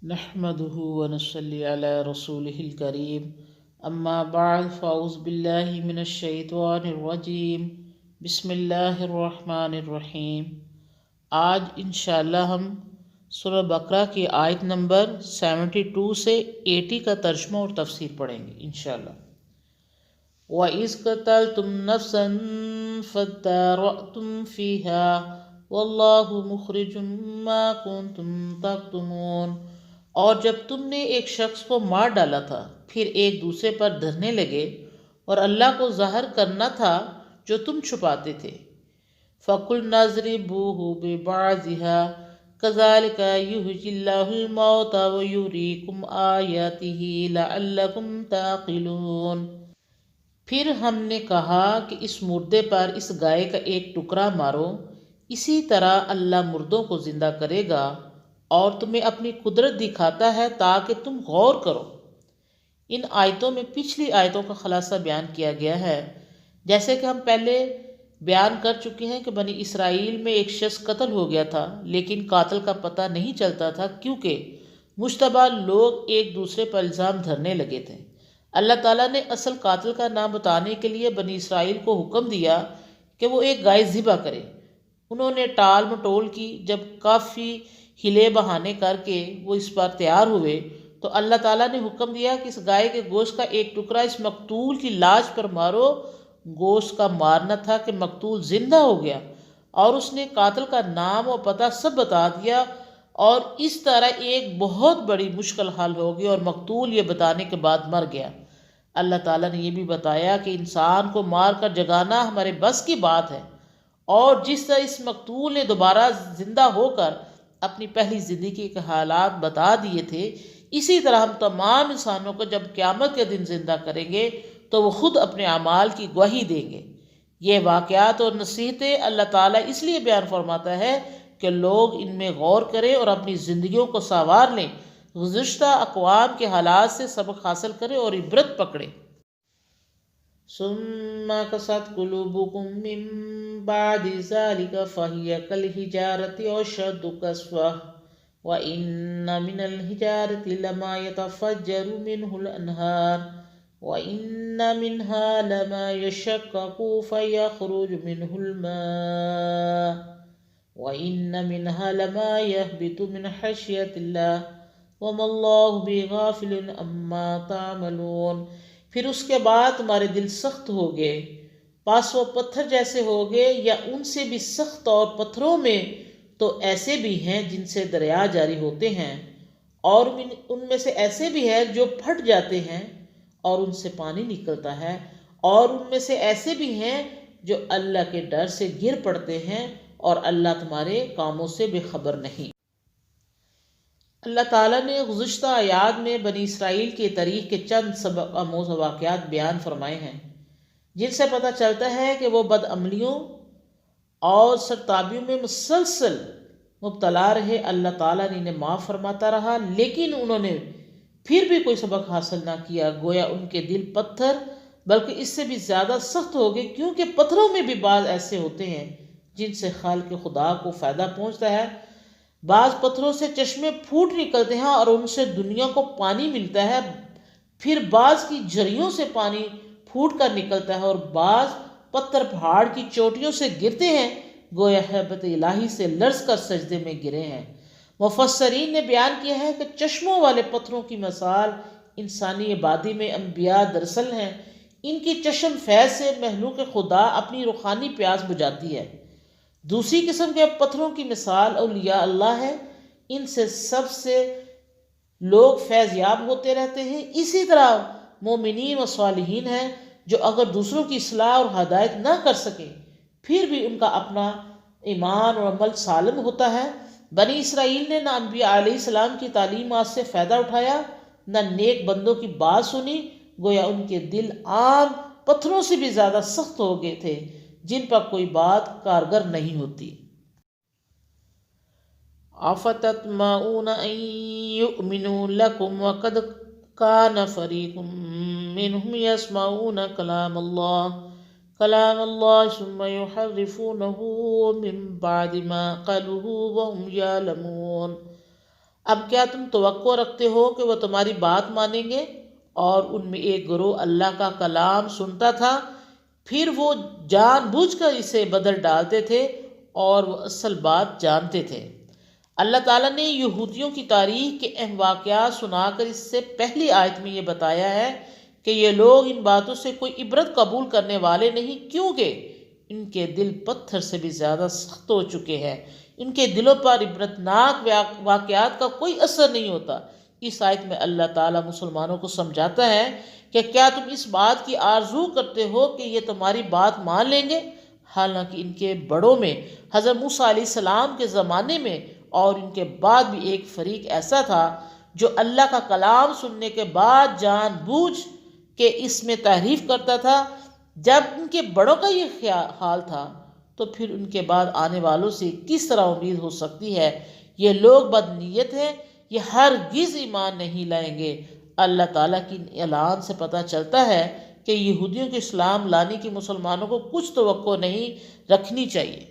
نحمده ونصلي على رسوله الكريم اما بعد فاعوذ بالله من الشیطان الرجیم بسم اللہ الرحمن الرحیم۔ آج انشاءاللہ ہم سورہ بقرہ کی آیت نمبر 72 سے 80 کا ترجمہ اور تفسیر پڑھیں گے انشاءاللہ۔ وَإِذْ قَتَلْتُمْ نَفْسًا فَادَّارَأْتُمْ فِيهَا وَاللَّهُ مُخْرِجٌ مَا كُنْتُمْ تَكْتُمُونَ، اور جب تم نے ایک شخص کو مار ڈالا تھا پھر ایک دوسرے پر دھرنے لگے اور اللہ کو ظاہر کرنا تھا جو تم چھپاتے تھے۔ فَقُلْنَا اضْرِبُوهُ بِبَعْضِهَا كَذَلِكَ يُحْيِي اللَّهُ الْمَوْتَى وَيُرِيكُمْ آيَاتِهِ لَعَلَّكُمْ تَعْقِلُونَ۔ پھر ہم نے کہا کہ اس مردے پر اس گائے کا ایک ٹکڑا مارو، اسی طرح اللہ مردوں کو زندہ کرے گا اور تمہیں اپنی قدرت دکھاتا ہے تاکہ تم غور کرو۔ ان آیتوں میں پچھلی آیتوں کا خلاصہ بیان کیا گیا ہے۔ جیسے کہ ہم پہلے بیان کر چکے ہیں کہ بنی اسرائیل میں ایک شخص قتل ہو گیا تھا، لیکن قاتل کا پتہ نہیں چلتا تھا کیونکہ مشتبہ لوگ ایک دوسرے پر الزام دھرنے لگے تھے۔ اللہ تعالیٰ نے اصل قاتل کا نام بتانے کے لیے بنی اسرائیل کو حکم دیا کہ وہ ایک گائے ذبح کرے۔ انہوں نے ٹال مٹول کی، جب کافی ہلے بہانے کر کے وہ اس پر تیار ہوئے تو اللہ تعالیٰ نے حکم دیا کہ اس گائے کے گوشت کا ایک ٹکڑا اس مقتول کی لاش پر مارو۔ گوشت کا مارنا تھا کہ مقتول زندہ ہو گیا اور اس نے قاتل کا نام و پتہ سب بتا دیا، اور اس طرح ایک بہت بڑی مشکل حل ہو گئی اور مقتول یہ بتانے کے بعد مر گیا۔ اللہ تعالیٰ نے یہ بھی بتایا کہ انسان کو مار کر جگانا ہمارے بس کی بات ہے، اور جس طرح اس مقتول نے دوبارہ زندہ ہو کر اپنی پہلی زندگی کے حالات بتا دیے تھے، اسی طرح ہم تمام انسانوں کو جب قیامت کے دن زندہ کریں گے تو وہ خود اپنے اعمال کی گواہی دیں گے۔ یہ واقعات اور نصیحتیں اللہ تعالیٰ اس لیے بیان فرماتا ہے کہ لوگ ان میں غور کریں اور اپنی زندگیوں کو سنوار لیں، گزشتہ اقوام کے حالات سے سبق حاصل کریں اور عبرت پکڑیں۔ ثم قست قلوبكم من بعد ذلك فهي كالحجارة أو أشد قسوة وإن من الحجارة لما يتفجر منه الأنهار وإن منها لما يشقق فيخرج منه الماء وإن منها لما يهبط من خشية الله وما الله بغافل عما تعملون۔ پھر اس کے بعد تمہارے دل سخت ہو گئے، پاس وہ پتھر جیسے ہو گئے، یا ان سے بھی سخت، اور پتھروں میں تو ایسے بھی ہیں جن سے دریا جاری ہوتے ہیں، اور ان میں سے ایسے بھی ہیں جو پھٹ جاتے ہیں اور ان سے پانی نکلتا ہے، اور ان میں سے ایسے بھی ہیں جو اللہ کے ڈر سے گر پڑتے ہیں، اور اللہ تمہارے کاموں سے بے خبر نہیں۔ اللہ تعالیٰ نے گزشتہ آیات میں بنی اسرائیل کے تاریخ کے چند سبق آموز واقعات بیان فرمائے ہیں، جن سے پتہ چلتا ہے کہ وہ بد عملیوں اور سرتابیوں میں مسلسل مبتلا رہے۔ اللہ تعالیٰ نے انہیں معاف فرماتا رہا، لیکن انہوں نے پھر بھی کوئی سبق حاصل نہ کیا، گویا ان کے دل پتھر بلکہ اس سے بھی زیادہ سخت ہو گئے، کیونکہ پتھروں میں بھی بعض ایسے ہوتے ہیں جن سے خالق خدا کو فائدہ پہنچتا ہے۔ بعض پتھروں سے چشمے پھوٹ نکلتے ہیں اور ان سے دنیا کو پانی ملتا ہے، پھر بعض کی جھریوں سے پانی پھوٹ کر نکلتا ہے، اور بعض پتھر پہاڑ کی چوٹیوں سے گرتے ہیں، گویا ہیبت الہی سے لرز کر سجدے میں گرے ہیں۔ مفسرین نے بیان کیا ہے کہ چشموں والے پتھروں کی مثال انسانی آبادی میں انبیاء دراصل ہیں۔ ان کی چشم فیض سے مخلوق خدا اپنی روحانی پیاس بجھاتی ہے۔ دوسری قسم کے پتھروں کی مثال اولیاء اللہ ہے، ان سے سب سے لوگ فیض یاب ہوتے رہتے ہیں۔ اسی طرح مومنین و صالحین ہیں جو اگر دوسروں کی اصلاح اور ہدایت نہ کر سکیں پھر بھی ان کا اپنا ایمان اور عمل سالم ہوتا ہے۔ بنی اسرائیل نے نہ انبیاء علیہ السلام کی تعلیمات سے فائدہ اٹھایا، نہ نیک بندوں کی بات سنی، گویا ان کے دل عام پتھروں سے بھی زیادہ سخت ہو گئے تھے جن پر کوئی بات کارگر نہیں ہوتی۔ افتطمعون ان یؤمنوا لکم وقد کان فریق منهم یسمعون کلام اللہ ثم یحرفونہ من بعد ما قالوہ وهم یعلمون۔ اب کیا تم توقع رکھتے ہو کہ وہ تمہاری بات مانیں گے؟ اور ان میں ایک گروہ اللہ کا کلام سنتا تھا، پھر وہ جان بوجھ کر اسے بدل ڈالتے تھے اور وہ اصل بات جانتے تھے۔ اللہ تعالیٰ نے یہودیوں کی تاریخ کے اہم واقعات سنا کر اس سے پہلی آیت میں یہ بتایا ہے کہ یہ لوگ ان باتوں سے کوئی عبرت قبول کرنے والے نہیں، کیونکہ ان کے دل پتھر سے بھی زیادہ سخت ہو چکے ہیں۔ ان کے دلوں پر عبرتناک واقعات کا کوئی اثر نہیں ہوتا۔ اس آیت میں اللہ تعالیٰ مسلمانوں کو سمجھاتا ہے کہ کیا تم اس بات کی آرزو کرتے ہو کہ یہ تمہاری بات مان لیں گے؟ حالانکہ ان کے بڑوں میں حضرت موسیٰ علیہ السلام کے زمانے میں اور ان کے بعد بھی ایک فریق ایسا تھا جو اللہ کا کلام سننے کے بعد جان بوجھ کے اس میں تحریف کرتا تھا۔ جب ان کے بڑوں کا یہ حال تھا تو پھر ان کے بعد آنے والوں سے کس طرح امید ہو سکتی ہے؟ یہ لوگ بد نیت ہیں، یہ ہرگز ایمان نہیں لائیں گے۔ اللہ تعالیٰ کی اعلان سے پتہ چلتا ہے کہ یہودیوں کے اسلام لانے کی مسلمانوں کو کچھ توقع نہیں رکھنی چاہیے۔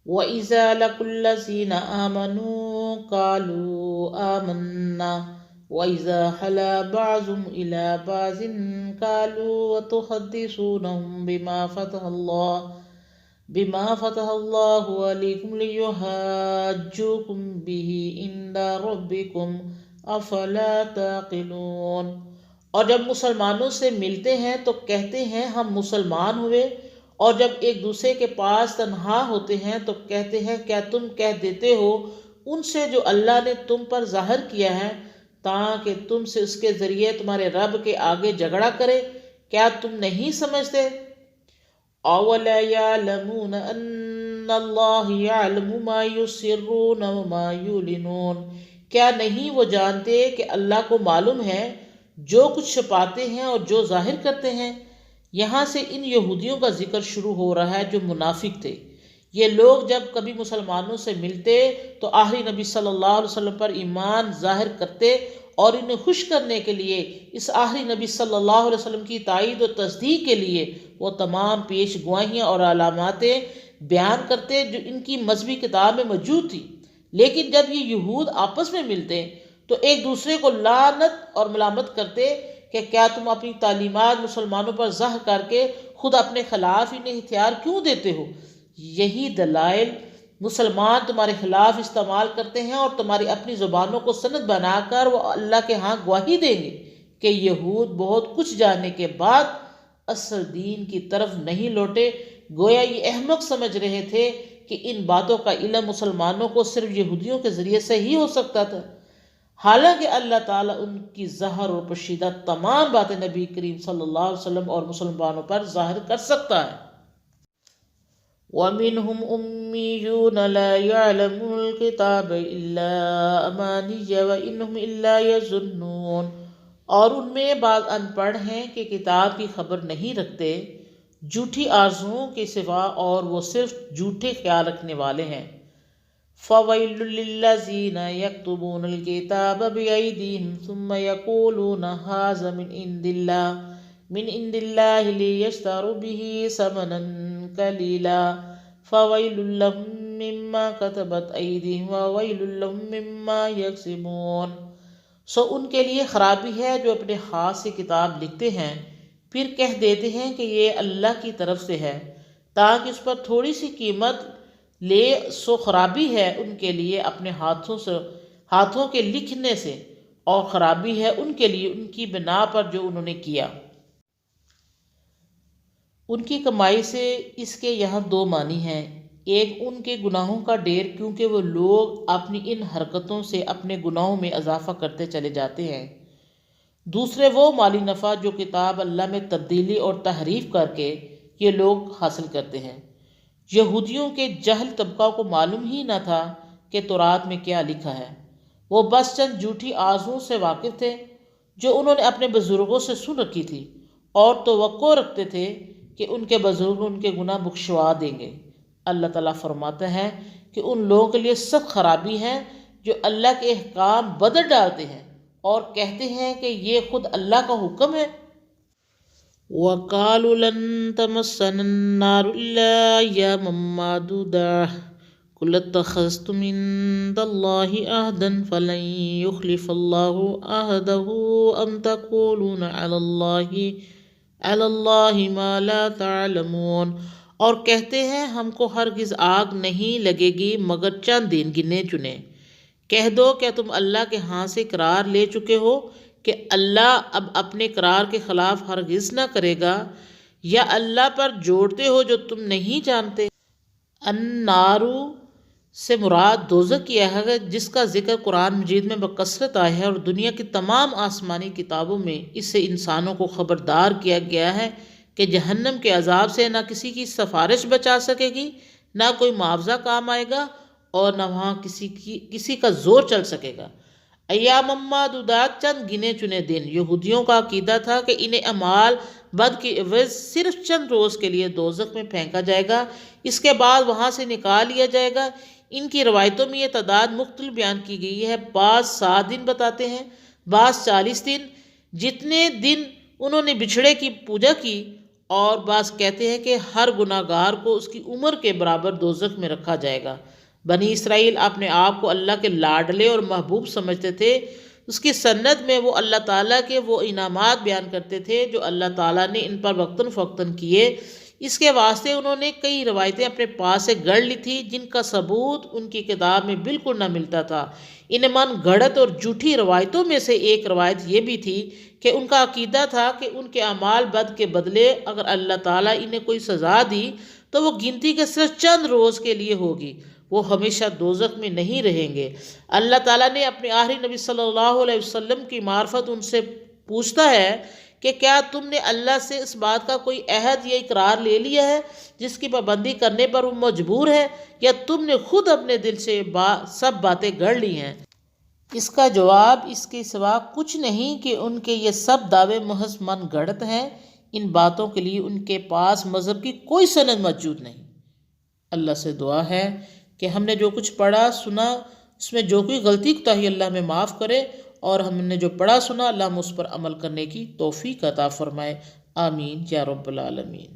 وَإِذَا لَقُوا الَّذِينَ آمَنُوا قَالُوا آمَنَّا وَإِذَا خَلَا بَعْضُهُمْ إِلَى بَعْضٍ قَالُوا وَتُحَدِّثُونَهُم بِمَا فَتَحَ اللَّهُ عَلَيْكُمْ لِيُحَاجُّوكُم بِهِ عِندَ رَبِّكُمْ أَفَلَا تَعْقِلُونَ۔ اور جب مسلمانوں سے ملتے ہیں تو کہتے ہیں ہم مسلمان ہوئے، اور جب ایک دوسرے کے پاس تنہا ہوتے ہیں تو کہتے ہیں کیا تم کہہ دیتے ہو ان سے جو اللہ نے تم پر ظاہر کیا ہے، تاکہ تم سے اس کے ذریعے تمہارے رب کے آگے جھگڑا کرے؟ کیا تم نہیں سمجھتے؟ أَوَلَا يَعْلَمُونَ أَنَّ اللَّهَ يَعْلَمُ مَا يُسِرُّونَ وَمَا يُعْلِنُونَ؟ کیا نہیں وہ جانتے کہ اللہ کو معلوم ہے جو کچھ چھپاتے ہیں اور جو ظاہر کرتے ہیں؟ یہاں سے ان یہودیوں کا ذکر شروع ہو رہا ہے جو منافق تھے۔ یہ لوگ جب کبھی مسلمانوں سے ملتے تو آخری نبی صلی اللہ علیہ وسلم پر ایمان ظاہر کرتے اور انہیں خوش کرنے کے لیے اس آخری نبی صلی اللہ علیہ وسلم کی تائید و تصدیق کے لیے وہ تمام پیش گوئیاں اور علاماتیں بیان کرتے جو ان کی مذہبی کتاب میں موجود تھی۔ لیکن جب یہ یہود آپس میں ملتے تو ایک دوسرے کو لعنت اور ملامت کرتے کہ کیا تم اپنی تعلیمات مسلمانوں پر ظاہر کر کے خود اپنے خلاف انہیں ہتھیار کیوں دیتے ہو؟ یہی دلائل مسلمان تمہارے خلاف استعمال کرتے ہیں اور تمہاری اپنی زبانوں کو سند بنا کر وہ اللہ کے ہاں گواہی دیں گے کہ یہود بہت کچھ جاننے کے بعد اصل دین کی طرف نہیں لوٹے۔ گویا یہ احمق سمجھ رہے تھے کہ ان باتوں کا علم مسلمانوں کو صرف یہودیوں کے ذریعے سے ہی ہو سکتا تھا، حالانکہ اللہ تعالیٰ ان کی ظاہر اور پوشیدہ تمام باتیں نبی کریم صلی اللہ علیہ وسلم اور مسلمانوں پر ظاہر کر سکتا ہے۔ وَمِنْهُمْ أُمِّيُّونَ لَا يَعْلَمُونَ الْكِتَابَ إِلَّا أَمَانِيَّ وَإِنْهُمْ إِلَّا يَظُنُّونَ، اور ان میں بعض ان پڑھ ہیں کہ کتاب کی خبر نہیں رکھتے جھوٹی آرزوؤں کے سوا، اور وہ صرف جھوٹے خیال رکھنے والے ہیں۔ فَوَيْلٌ لِّلَّذِينَ يَكْتُبُونَ الْكِتَابَ بِأَيْدِيهِمْ ثُمَّ يَقُولُونَ هَٰذَا مِنْ عِندِ اللَّهِ لِيَشْتَرُوا بِهِ ثَمَنًا قَلِيلًا فَوَيْلٌ لَّهُم مِّمَّا كَتَبَتْ أَيْدِيهِمْ وَوَيْلٌ لَّهُم مِّمَّا يَكْسِبُونَ۔ سو ان کے لیے خرابی ہے جو اپنے ہاتھ سے کتاب لکھتے ہیں، پھر کہہ دیتے ہیں کہ یہ اللہ کی طرف سے ہے تاکہ اس پر تھوڑی سی قیمت لے۔ سو خرابی ہے ان کے لیے اپنے ہاتھوں کے لکھنے سے، اور خرابی ہے ان کے لیے ان کی بنا پر جو انہوں نے کیا۔ ان کی کمائی سے اس کے یہاں دو معنی ہیں۔ ایک ان کے گناہوں کا ڈیر، کیونکہ وہ لوگ اپنی ان حرکتوں سے اپنے گناہوں میں اضافہ کرتے چلے جاتے ہیں۔ دوسرے وہ مالی نفع جو کتاب اللہ میں تبدیلی اور تحریف کر کے یہ لوگ حاصل کرتے ہیں۔ یہودیوں کے جہل طبقہ کو معلوم ہی نہ تھا کہ تورات میں کیا لکھا ہے۔ وہ بس چند جھوٹی آرزوؤں سے واقف تھے جو انہوں نے اپنے بزرگوں سے سن رکھی تھی، اور توقع رکھتے تھے کہ ان کے بزرگ ان کے گناہ بخشوا دیں گے۔ اللہ تعالیٰ فرماتا ہے کہ ان لوگوں کے لیے سخت خرابی ہے جو اللہ کے احکام بدل ڈالتے ہیں اور کہتے ہیں کہ یہ خود اللہ کا حکم ہے۔ وَقَالُوا لَن تَمَسَّنَا النَّارُ إِلَّا أَيَّامًا مَّعْدُودَةً قل اتخذتم عند الله عهدا فلن يخلف الله عهده ام تقولون على الله ما لا تعلمون۔ اور کہتے ہیں ہم کو ہرگز آگ نہیں لگے گی مگر چند دن گنے چنے۔ کہہ دو کہ تم اللہ کے ہاں سے قرار لے چکے ہو کہ اللہ اب اپنے قرار کے خلاف ہرگز نہ کرے گا، یا اللہ پر جوڑتے ہو جو تم نہیں جانتے۔ النارو سے مراد دوزخ کیا ہے، جس کا ذکر قرآن مجید میں بکثرت آیا ہے، اور دنیا کی تمام آسمانی کتابوں میں اس سے انسانوں کو خبردار کیا گیا ہے کہ جہنم کے عذاب سے نہ کسی کی سفارش بچا سکے گی، نہ کوئی معاوضہ کام آئے گا، اور نہ وہاں کسی کا زور چل سکے گا۔ ایام معدودات چند گنے چنے دن۔ یہودیوں کا عقیدہ تھا کہ انہیں اعمال بد کی عوض صرف چند روز کے لیے دوزخ میں پھینکا جائے گا، اس کے بعد وہاں سے نکال لیا جائے گا۔ ان کی روایتوں میں یہ تعداد مختلف بیان کی گئی ہے، بعض 7 دن بتاتے ہیں، بعض 40 دن، جتنے دن انہوں نے بچھڑے کی پوجا کی، اور بعض کہتے ہیں کہ ہر گناہ گار کو اس کی عمر کے برابر دوزخ میں رکھا جائے گا۔ بنی اسرائیل اپنے آپ کو اللہ کے لاڈلے اور محبوب سمجھتے تھے، اس کی سند میں وہ اللہ تعالیٰ کے وہ انعامات بیان کرتے تھے جو اللہ تعالیٰ نے ان پر وقتاً فوقتاً کیے۔ اس کے واسطے انہوں نے کئی روایتیں اپنے پاس سے گڑھ لی تھی جن کا ثبوت ان کی کتاب میں بالکل نہ ملتا تھا۔ ان من گھڑت اور جھوٹی روایتوں میں سے ایک روایت یہ بھی تھی کہ ان کا عقیدہ تھا کہ ان کے اعمال بد کے بدلے اگر اللہ تعالیٰ انہیں کوئی سزا دی تو وہ گنتی کے صرف چند روز کے لیے ہوگی، وہ ہمیشہ دوزخ میں نہیں رہیں گے۔ اللہ تعالیٰ نے اپنے آخری نبی صلی اللہ علیہ وسلم کی معرفت ان سے پوچھتا ہے کہ کیا تم نے اللہ سے اس بات کا کوئی عہد یا اقرار لے لیا ہے جس کی پابندی کرنے پر وہ مجبور ہے، یا تم نے خود اپنے دل سے سب باتیں گڑھ لی ہیں؟ اس کا جواب اس کے سوا کچھ نہیں کہ ان کے یہ سب دعوے محض من گھڑت ہیں۔ ان باتوں کے لیے ان کے پاس مذہب کی کوئی سند موجود نہیں۔ اللہ سے دعا ہے کہ ہم نے جو کچھ پڑھا سنا اس میں جو کوئی غلطی کوتاہی اللہ میں معاف کرے، اور ہم نے جو پڑھا سنا اللہ ہم اس پر عمل کرنے کی توفیق عطا فرمائے۔ آمین یا رب العالمین۔